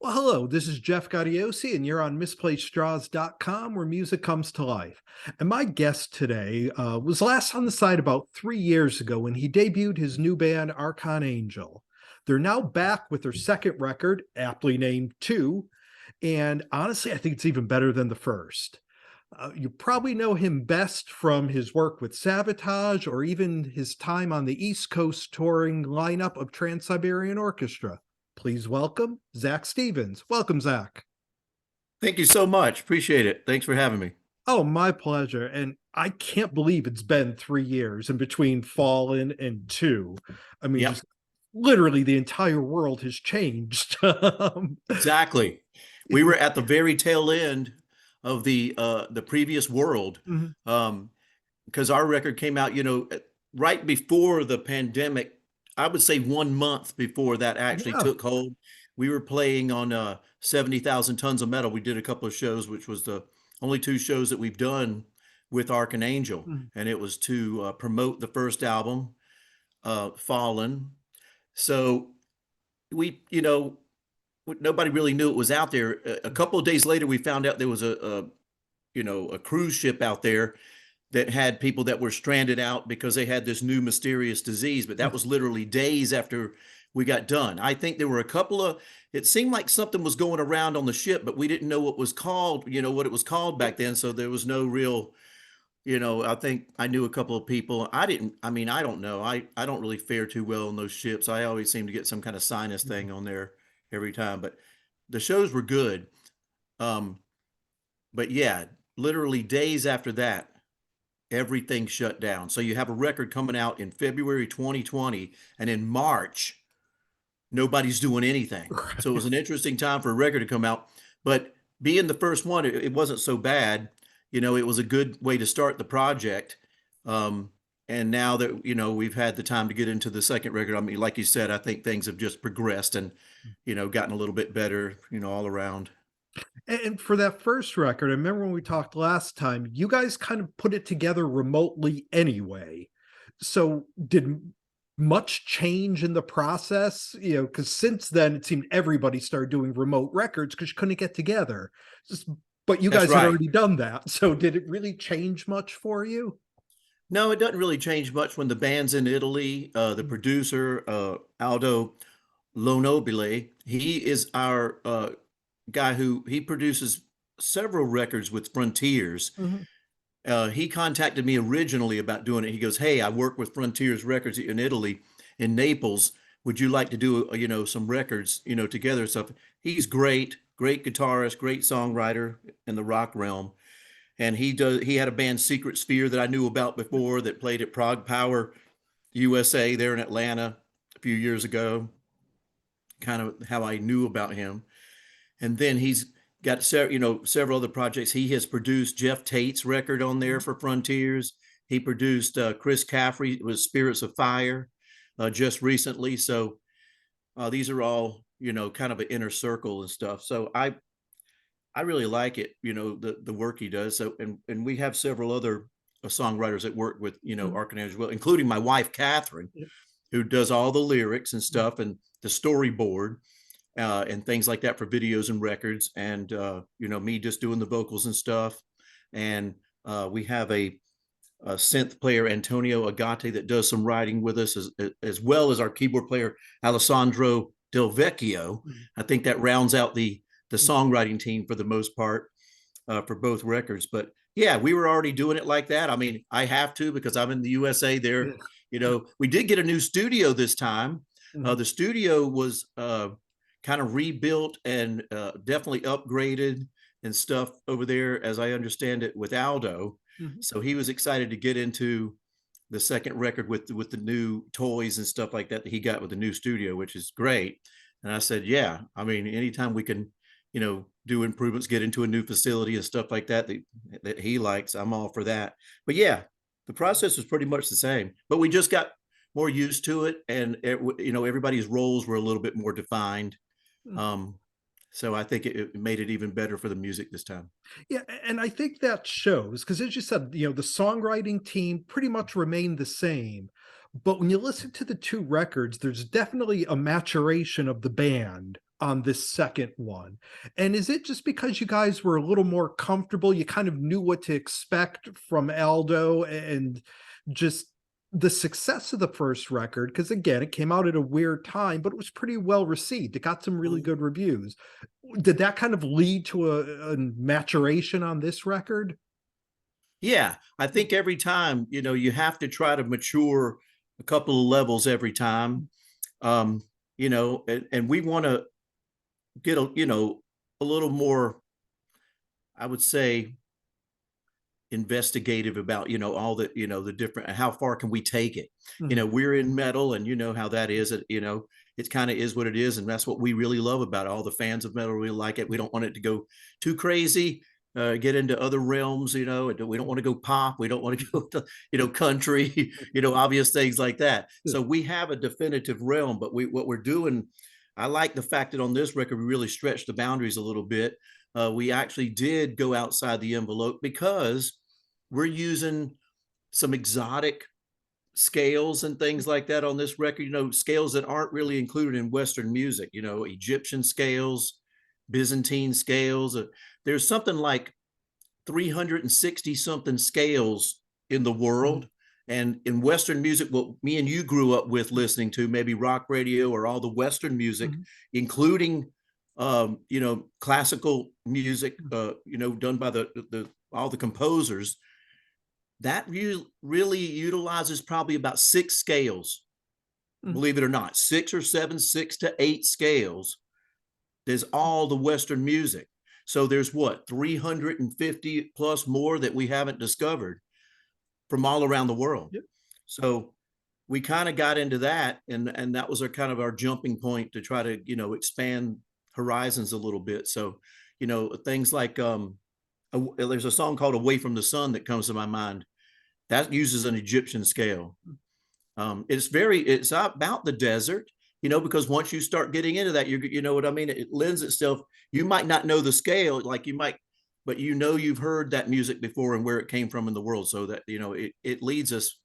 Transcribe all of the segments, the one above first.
Well, hello, this is Jeff Gaudiosi, and you're on misplacedstraws.com where music comes to life. And my guest today was last on the site about 3 years ago when he debuted his new band, Archon Angel. They're now back with their second record, aptly named Two, and honestly, I think it's even better than the first. You probably know him best from his work with Savatage or even his time on the East Coast touring lineup of Trans-Siberian Orchestra. Please welcome Zak Stevens. Welcome, Zak. Thank you so much. Appreciate it. Thanks for having me. Oh, my pleasure. And I can't believe it's been 3 years in between Fallen and Two. I mean, Yep, just literally the entire world has changed. exactly. We were at the very tail end of the previous world, Mhm. um, because our record came out, right before the pandemic. I would say 1 month before that actually Yeah. took hold. We were playing on 70,000 Tons of Metal. We did a couple of shows, which was the only two shows that we've done with Archon Angel, Mhm. and it was to promote the first album, Fallen. So we, nobody really knew it was out there. A couple of days later, we found out there was a cruise ship out there that had people that were stranded out because they had this new mysterious disease. But that was literally days after we got done. I think there were a couple of, it seemed like something was going around on the ship, but we didn't know what was called, what it was called back then. So there was no real, I think I knew a couple of people. I don't know. I don't really fare too well on those ships. I always seem to get some kind of sinus thing on there every time, but the shows were good. Um, but yeah, literally days after that, everything shut down. So you have a record coming out in February 2020, and in March, nobody's doing anything. So it was an interesting time for a record to come out. But being the first one, it wasn't so bad. It was a good way to start the project. Um, and now that, we've had the time to get into the second record, I mean, like you said, I think things have just progressed and, gotten a little bit better, all around. And for that first record, I remember when we talked last time, you guys kind of put it together remotely anyway. So did much change in the process? Because since then it seemed everybody started doing remote records because you couldn't get together. Just, but you That's guys had right. already done that. So did it really change much for you? No, it doesn't really change much when the band's in Italy. The Mm. producer, Aldo Lonobile, he is our guy who he produces several records with Frontiers. Mhm. He contacted me originally about doing it. He goes, "Hey, I work with Frontiers Records in Italy, in Naples. Would you like to do, some records, together?" Stuff. He's great, great guitarist, great songwriter in the rock realm. And he had a band, Secret Sphere, that I knew about before, that played at Prague Power USA there in Atlanta a few years ago. Kind of how I knew about him. And then he's got several other projects. He has produced Jeff Tate's record on there for Frontiers. He produced Chris Caffrey with Spirits of Fire just recently. So these are all kind of an inner circle and stuff. So I really like it, the work he does. So and we have several other songwriters that work with Mhm. Archon Angel as well, including my wife Catherine, Yeah. who does all the lyrics and stuff and the storyboard and things like that for videos and records, and me just doing the vocals and stuff. And we have a synth player, Antonio Agate, that does some writing with us, as well as our keyboard player Alessandro Del Vecchio. Mhm. I think that rounds out the songwriting team for the most part for both records. But yeah, we were already doing it like that. I mean, I have to because I'm in the USA. There, Yeah. we did get a new studio this time. Mhm. The studio was kind of rebuilt and definitely upgraded and stuff over there, as I understand it, with Aldo. Mhm. So he was excited to get into the second record with the new toys and stuff like that he got with the new studio, which is great. And I said, yeah, I mean, anytime we can, do improvements, get into a new facility and stuff like that he likes, I'm all for that. But yeah, the process was pretty much the same, but we just got more used to it, and everybody's roles were a little bit more defined. Mhm. Um, so I think it made it even better for the music this time. Yeah, and I think that shows because, as you said, the songwriting team pretty much remained the same. But when you listen to the two records, there's definitely a maturation of the band on this second one. And is it just because you guys were a little more comfortable? You kind of knew what to expect from Aldo and just the success of the first record? Because again, it came out at a weird time, but it was pretty well received. It got some really Mhm. good reviews. Did that kind of lead to a maturation on this record? Yeah, I think every time, you have to try to mature a couple of levels every time. Um, and we want to get a little more, I would say, investigative about, all the, the different, how far can we take it? Mhm. We're in metal, and you know how that is. It kind of is what it is, and that's what we really love about it. All the fans of metal really like it. We don't want it to go too crazy, get into other realms, and we don't want to go pop. We don't want to go to, country, obvious things like that. So we have a definitive realm, but what we're doing, I like the fact that on this record, we really stretched the boundaries a little bit. We actually did go outside the envelope because we're using some exotic scales and things like that on this record, scales that aren't really included in Western music, Egyptian scales, Byzantine scales. There's something like 360 something scales in the Mhm. world. And in Western music, what me and you grew up with listening to, maybe rock radio or all the Western music, Mhm. including, classical music, done by the all the composers, that really utilizes probably about six scales, Mhm. believe it or not, six or seven, 6 to 8 scales. There's all the Western music. So there's what, 350 plus more that we haven't discovered from all around the world. Yep. So we kind of got into that, and that was our kind of our jumping point to try to, expand horizons a little bit. So, things like there's a song called Away from the Sun that comes to my mind. That uses an Egyptian scale. It's about the desert, because once you start getting into that, you know what I mean? It lends itself. You might not know the scale, like you might, but you've heard that music before and where it came from in the world. So that, it leads us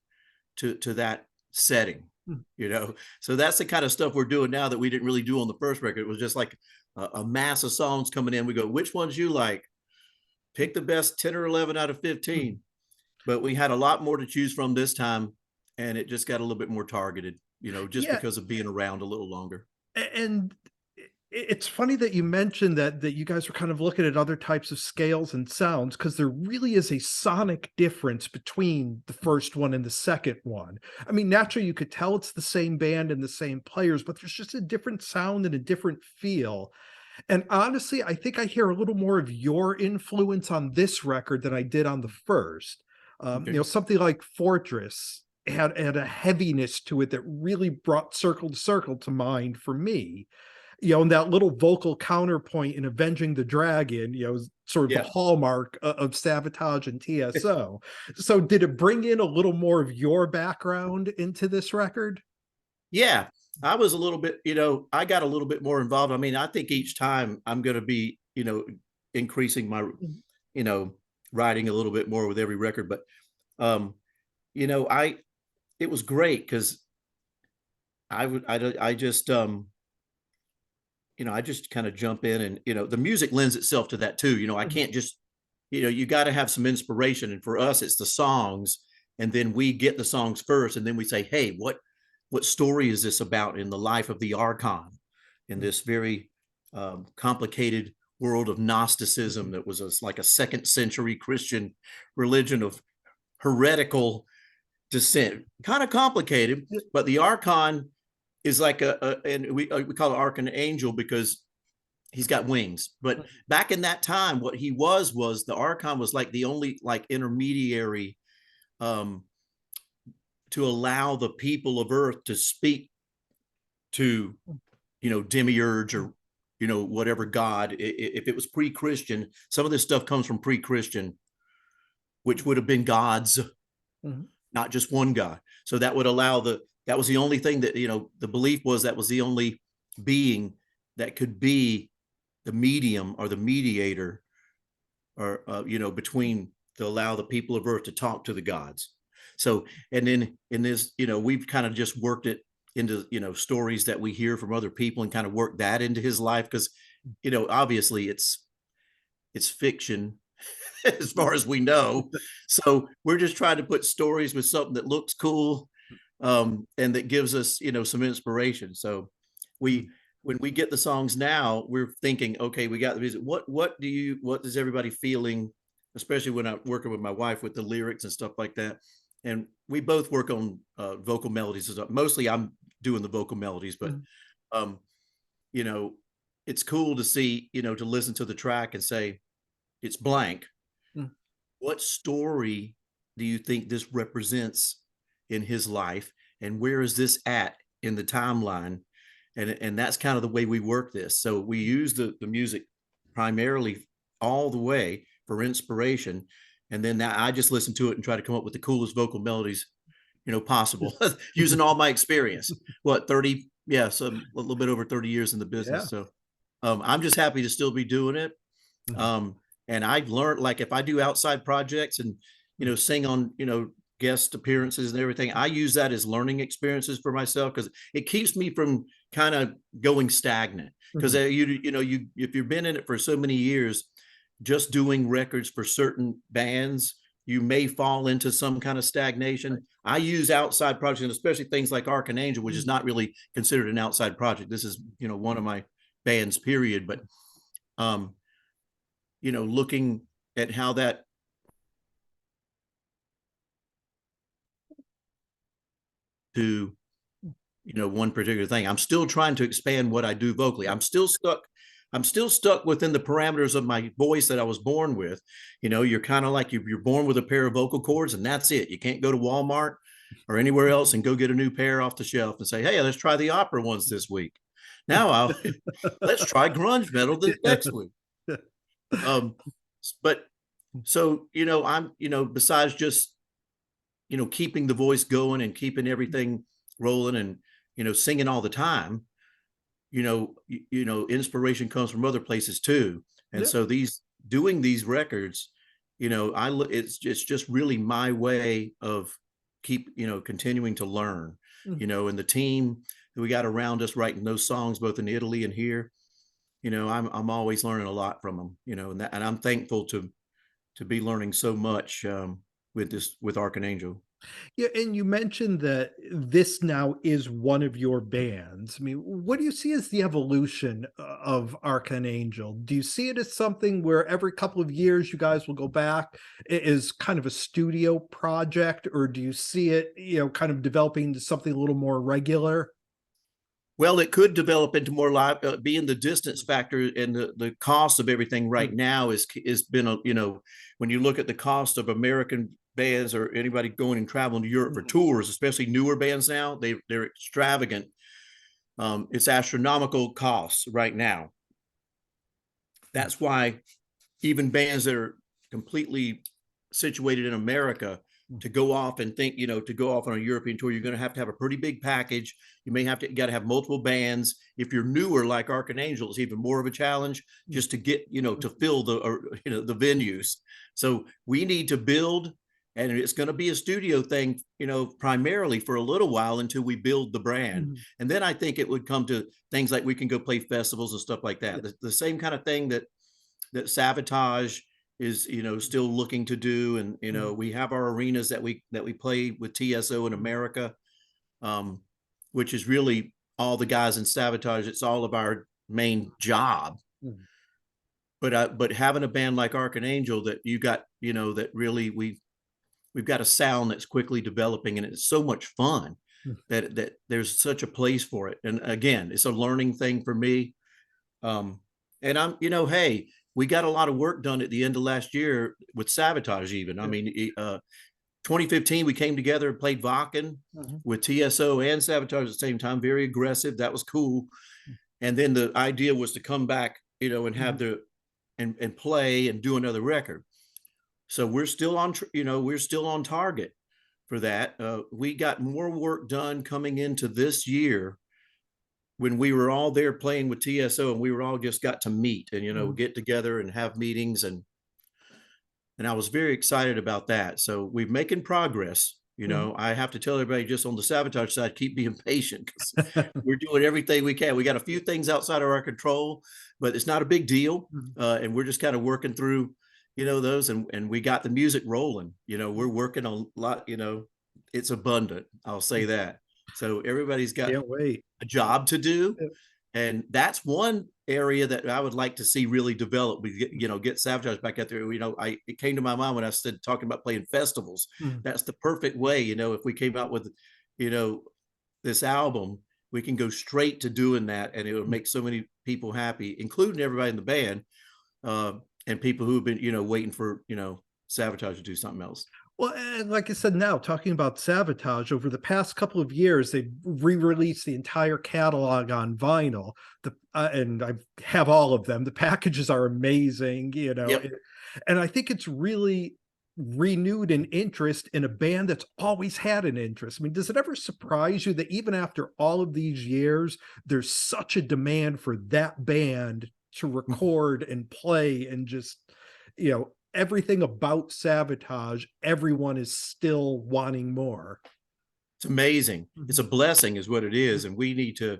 to that setting, Mhm. you know? So that's the kind of stuff we're doing now that we didn't really do on the first record. It was just like a mass of songs coming in. We go, which ones you like? Pick the best 10 or 11 out of Mhm. 15. But we had a lot more to choose from this time, and it just got a little bit more targeted, just Yeah, because of being around a little longer. and it's funny that you mentioned that you guys were kind of looking at other types of scales and sounds because there really is a sonic difference between the first one and the second one. I mean, naturally, you could tell it's the same band and the same players, but there's just a different sound and a different feel. And honestly, I think I hear a little more of your influence on this record than I did on the first. Okay. Something like Fortress had a heaviness to it that really brought Circle to Circle to mind for me. And that little vocal counterpoint in Avenging the Dragon, is sort of the Yeah. hallmark of Savatage and TSO. So did it bring in a little more of your background into this record? Yeah. I was a little bit, I got a little bit more involved. I mean, I think each time I'm going to be, increasing my, Mhm. you know, writing a little bit more with every record. But, um, I, it was great because I just, I just kind of jump in, and, the music lends itself to that too. I Mhm. can't just, you got to have some inspiration. And for us, it's the songs. And then we get the songs first. And then we say, hey, what story is this about in the life of the Archon in Mhm. this very complicated world of Gnosticism Mhm. that was like a second century Christian religion of heretical descent, kind of complicated, Yeah. but the Archon is like and we call it Archon Angel because he's got wings. But Mhm. back in that time, what he was the Archon was like the only like intermediary um, to allow the people of Earth to speak to, demiurge or, whatever God. If it was pre-Christian, some of this stuff comes from pre-Christian, which would have been gods, Mhm. not just one God. So that would allow that was the only thing that, the belief was that was the only being that could be the medium or the mediator or, between, to allow the people of Earth to talk to the gods. So, and then in this, we've kind of just worked it into, you know, stories that we hear from other people and kind of work that into his life. Cause, you know, obviously it's fiction as far as we know. So we're just trying to put stories with something that looks cool, and that gives us, you know, some inspiration. So we, when we get the songs now, we're thinking, okay, we got the music. What is everybody feeling? Especially when I'm working with my wife with the lyrics and stuff like that. And we both work on vocal melodies and stuff. Mostly I'm doing the vocal melodies, but um, you know, it's cool to see, you know, to listen to the track and say, it's blank. What story do you think this represents in his life? And where is this at in the timeline? And that's kind of the way we work this. So we use the music primarily all the way for inspiration. And then I just listen to it and try to come up with the coolest vocal melodies, you know, possible using all my experience. What, 30, yeah, so a little bit over 30 years in the business. Yeah. So I'm just happy to still be doing it. And I've learned, like, if I do outside projects and, you know, sing on, you know, guest appearances and everything, I use that as learning experiences for myself, because it keeps me from kind of going stagnant. Because you know, if you've been in it for so many years, just doing records for certain bands, you may fall into some kind of stagnation. I use outside projects, and especially things like Archon Angel, which is not really considered an outside project. This is, you know, one of my bands, period. But you know, looking at how that to, you know, one particular thing. I'm still trying to expand what I do vocally. I'm still stuck within the parameters of my voice that I was born with. You know, you're kind of like you're born with a pair of vocal cords and that's it. You can't go to Walmart or anywhere else and go get a new pair off the shelf and say, hey, let's try the opera ones this week. Now let's try grunge metal the next week. But so, you know, I'm, you know, besides just, you know, keeping the voice going and keeping everything rolling and, you know, singing all the time, you know, inspiration comes from other places too. And so doing these records, you know, it's just really my way of continuing to learn, you know, and the team that we got around us writing those songs, both in Italy and here, you know, I'm always learning a lot from them, you know, and I'm thankful to be learning so much with Archon Angel. Yeah, and you mentioned that this now is one of your bands. I mean, what do you see as the evolution of Archon Angel? Do you see it as something where every couple of years you guys will go back as kind of a studio project, or do you see it, you know, kind of developing into something a little more regular? Well, it could develop into more live, being the distance factor and the cost of everything right now is been a, you know, when you look at the cost of American bands or anybody going and traveling to Europe for tours, especially newer bands now, they're extravagant. It's astronomical costs right now. That's why even bands that are completely situated in America, to go off and think, you know, to go off on a European tour, you're going to have a pretty big package. You may have to, got to have multiple bands. If you're newer, like Archon Angel, it's even more of a challenge just to get, you know, to fill the venues. So we need to build, and it's going to be a studio thing, you know, primarily for a little while until we build the brand. And then I think it would come to things like we can go play festivals and stuff like that. The same kind of thing that Savatage is, you know, still looking to do. And, you know, we have our arenas that we play with TSO in America, which is really all the guys in Savatage. It's all of our main job. But having a band like Archon Angel that you got, you know, that really we've got a sound that's quickly developing, and it's so much fun that there's such a place for it. And again, it's a learning thing for me. And I'm, you know, hey, we got a lot of work done at the end of last year with Savatage even. I mean, 2015, we came together and played Wacken with TSO and Savatage at the same time, very aggressive. That was cool. And then the idea was to come back, you know, and have and play and do another record. So we're still on, you know, we're still on target for that. We got more work done coming into this year when we were all there playing with TSO, and we were all just got to meet and, you know, get together and have meetings. And I was very excited about that. So we're making progress, You Mhm. know, I have to tell everybody just on the Savatage side, keep being patient because we're doing everything we can. We got a few things outside of our control, but it's not a big deal. Mhm. And we're just kind of working through, you know, those, and we got the music rolling. You know, we're working on a lot, you know, it's abundant. I'll say that. So everybody's got Can't wait. a job to do. Yeah. And that's one area that I would like to see really develop. We get, you know, get Savatage back out there. You know, it came to my mind when I said talking about playing festivals. Mhm. That's the perfect way. You know, if we came out with, you know, this album, we can go straight to doing that, and it would make so many people happy, including everybody in the band, uh, and people who've been, you know, waiting for, you know, Savatage to do something else. Well, and like I said, now talking about Savatage, over the past couple of years, they've re-released the entire catalog on vinyl. And I have all of them. The packages are amazing, you know, Yep. and I think it's really renewed an interest in a band that's always had an interest. I mean, does it ever surprise you that even after all of these years, there's such a demand for that band to record and play and just, you know, everything about Savatage, everyone is still wanting more. It's amazing. It's Mhm. a blessing is what it is. And we need to,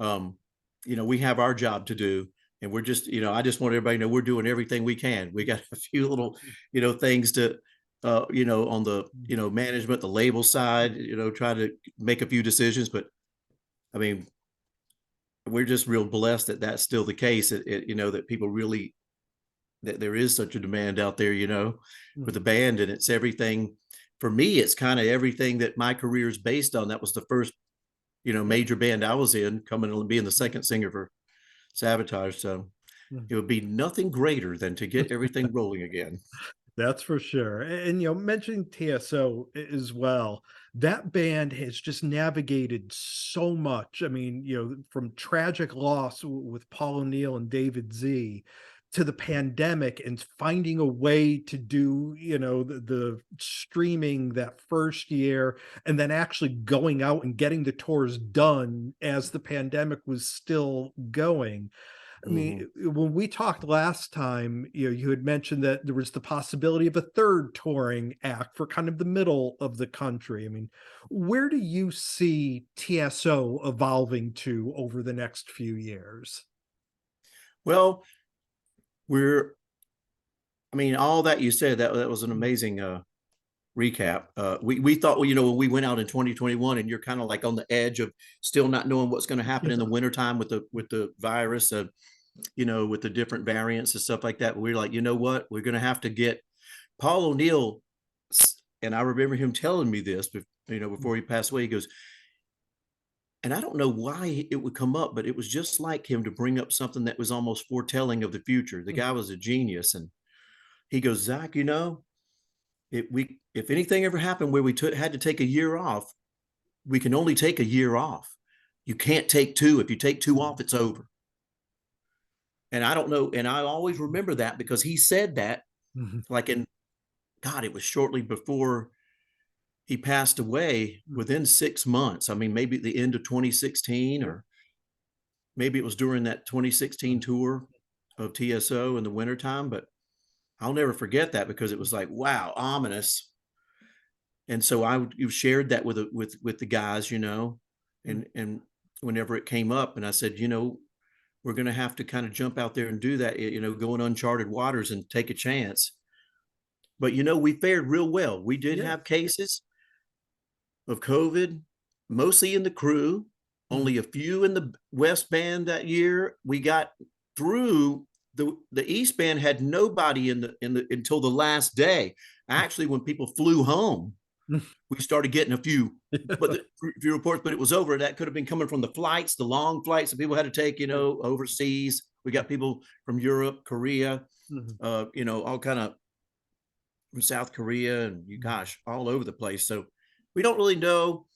um, you know, we have our job to do, and we're just, you know, I just want everybody to know we're doing everything we can. We got a few little, you know, things to, you know, on the, you know, management, the label side, you know, try to make a few decisions. But I mean, we're just real blessed that that's still the case. You know, that people really, that there is such a demand out there, you know, for Mhm. the band, and it's everything. For me, it's kind of everything that my career is based on. That was the first, you know, Yeah. major band I was in, coming and being the Mhm. second singer for Savatage. So Mhm. it would be nothing greater than to get everything rolling again. That's for sure. And, you know, mentioning TSO as well, that band has just navigated so much. I mean, you know, from tragic loss with Paul O'Neill and David Z to the pandemic and finding a way to do, you know, the streaming that first year and then actually going out and getting the tours done as the pandemic was still going. I Mhm. mean, when we talked last time, you know, you had mentioned that there was the possibility of a third touring act for kind of the middle of the country. I mean, where do you see TSO evolving to over the next few years? Well, we're, I mean, all that you said, that was an amazing recap. We thought, well, you know, when we went out in 2021, and you're kind of like on the edge of still not knowing what's going to happen Yeah. in the wintertime with the virus, you know, with the different variants and stuff like that. We're like, you know what, we're going to have to get Paul O'Neill. And I remember him telling me this, you know, before he passed away. He goes, and I don't know why it would come up, but it was just like him to bring up something that was almost foretelling of the future. The guy was a genius, and he goes, Zach, you know, if anything ever happened where we had to take a year off, we can only take a year off. You can't take two. If you take two off, it's over. And I don't know. And I always remember that because he said that, Mhm. like, in God, it was shortly before he passed away, within 6 months. I mean, maybe at the end of 2016, Yeah. or maybe it was during that 2016 tour of TSO in the wintertime. But I'll never forget that because it was like, wow, ominous. And so you shared that with the guys, you know, and whenever it came up, and I said, you know, we're going to have to kind of jump out there and do that, you know, go in uncharted waters and take a chance. But you know, we fared real well. We did Yeah. have cases of COVID, mostly in the crew, Mhm. only a few in the West Band that year. We got through. The East Band had nobody in the until the last day. Actually, when people flew home, we started getting a few, but few reports, but it was over. That could have been coming from the flights, the long flights that people had to take, you know, overseas. We got people from Europe, Korea, Mhm. you know, all kind of from South Korea, and you Mhm. gosh, all over the place. So we don't really know,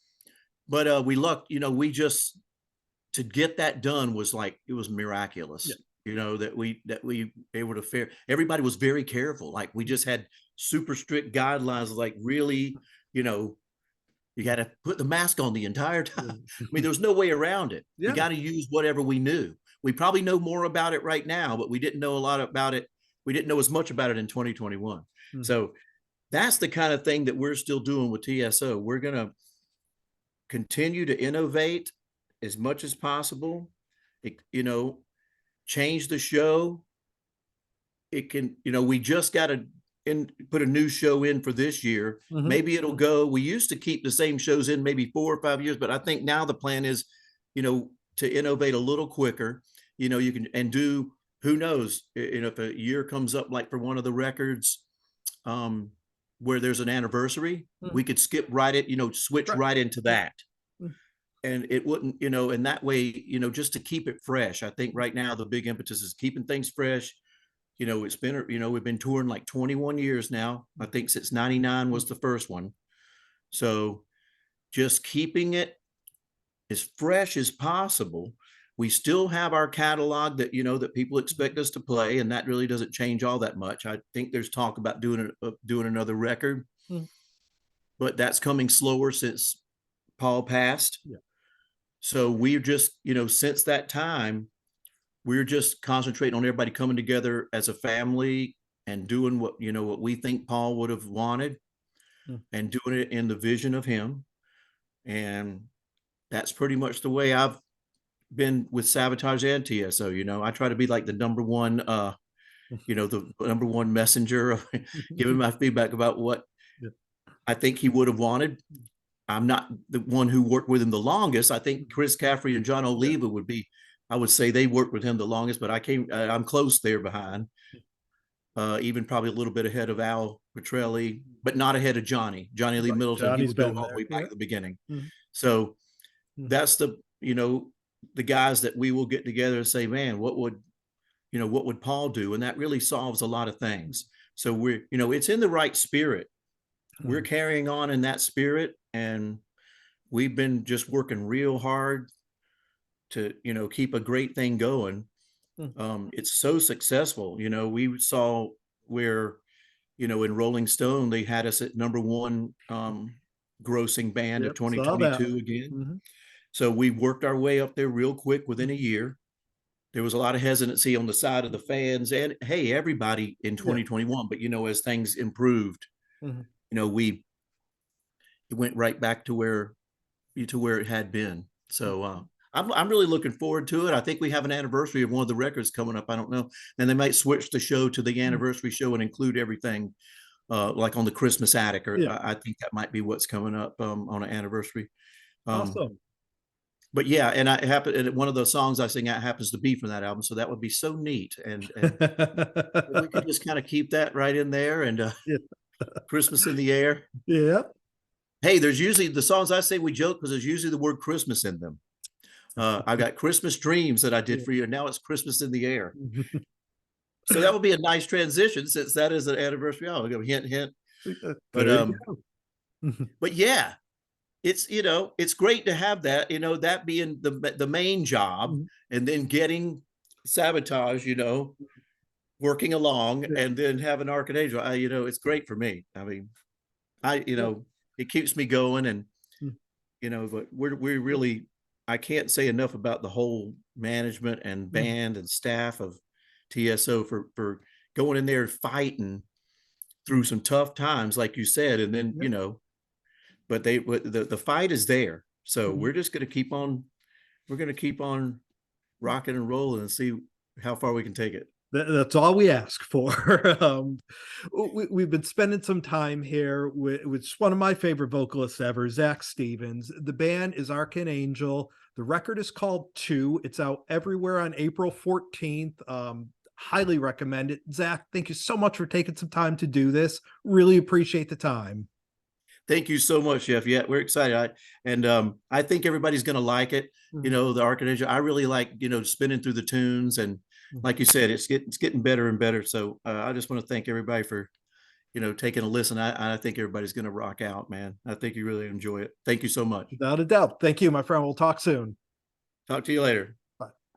but we lucked, you know, we just, to get that done was like, it was Yeah. miraculous, you know, that we able to fare. Everybody was very careful. Like, we just had super strict guidelines, like, really, you know, you got to put the mask on the entire time. I mean, there was no way around it. We Yeah. got to use whatever we knew. We probably know more about it right now, but we didn't know a lot about it. We didn't know as much about it in 2021. Mhm. So that's the kind of thing that we're still doing with TSO. We're going to continue to innovate as much as possible. You know, change the show. It can, you know, we just got to put a new show in for this year. Maybe it'll go. We used to keep the same shows in maybe 4 or 5 years, but I think now the plan is, you know, to innovate a little quicker. You know, you can and do, who knows, you know, if a year comes up like for one of the records, where there's an anniversary, we could skip right it, you know, switch right into that. And it wouldn't, you know, and that way, you know, just to keep it fresh. I think right now the big impetus is keeping things fresh. You know, it's been, you know, we've been touring like 21 years now. I think since 99 was the first one. So just keeping it as fresh as possible. We still have our catalog that, you know, that people expect us to play, and that really doesn't change all that much. I think there's talk about doing another record, but that's coming slower since Paul passed. So we're just, you know, since that time, we're just concentrating on everybody coming together as a family and doing what, you know, what we think Paul would have wanted, and doing it in the vision of him. And that's pretty much the way I've been with Savatage and TSO. You know, I try to be like the number one, you know, the number one messenger of giving my feedback about what I think he would have wanted. I'm not the one who worked with him the longest. I think Chris Caffrey and John Oliva would be, I would say they worked with him the longest, but I'm close there behind, even probably a little bit ahead of Al Petrelli, but not ahead of Johnny Lee Middleton. Johnny's he would go been all the way back there. at the beginning. So that's the, you know, the guys that we will get together and say, man, what would Paul do? And that really solves a lot of things. So we're, you know, it's in the right spirit. We're carrying on in that spirit, and we've been just working real hard to, you know, keep a great thing going. It's so successful. You know, we saw where, you know, in Rolling Stone, they had us at #1 grossing band of 2022 again. So we worked our way up there real quick within a year. There was a lot of hesitancy on the side of the fans and, hey, everybody in 2021. But, you know, as things improved, you know, it went right back to where it had been. So I'm really looking forward to it. I think we have an anniversary of one of the records coming up. I don't know. And they might switch the show to the anniversary show and include everything, like on the Christmas Attic, or I think that might be what's coming up on an anniversary. Awesome. But yeah, and one of the songs I sing out happens to be from that album. So that would be so neat. And we could just kind of keep that right in there, and Christmas in the air. Hey, there's usually the songs I say, we joke because there's usually the word Christmas in them. I got Christmas Dreams that I did for you, and now it's Christmas in the Air. So that would be a nice transition, since that is an anniversary. Oh, hint, hint. But yeah, it's, you know, it's great to have that, you know, that being the main job, and then getting Savatage, you know, working along, and then having Archon Angel. You know, it's great for me. I mean, you know, it keeps me going, and you know, but we're really, I can't say enough about the whole management and band and staff of TSO for going in there fighting through some tough times, like you said, and then you know, but the fight is there. So we're just going to keep on, rocking and rolling and see how far we can take it. That's all we ask for. We've been spending some time here with one of my favorite vocalists ever, Zak Stevens. The band is Archon Angel. The record is called 2. It's out everywhere on April 14th. Highly recommend it. Zak, thank you so much for taking some time to do this. Really appreciate the time. Thank you so much, Jeff. Yeah, we're excited. I think everybody's going to like it. You know, the Archon Angel, I really like, you know, spinning through the tunes, and like you said, it's getting better and better. So I just want to thank everybody for, you know, taking a listen. I think everybody's going to rock out, man. I think you really enjoy it. Thank you so much. Without a doubt. Thank you, my friend. We'll talk soon. Talk to you later.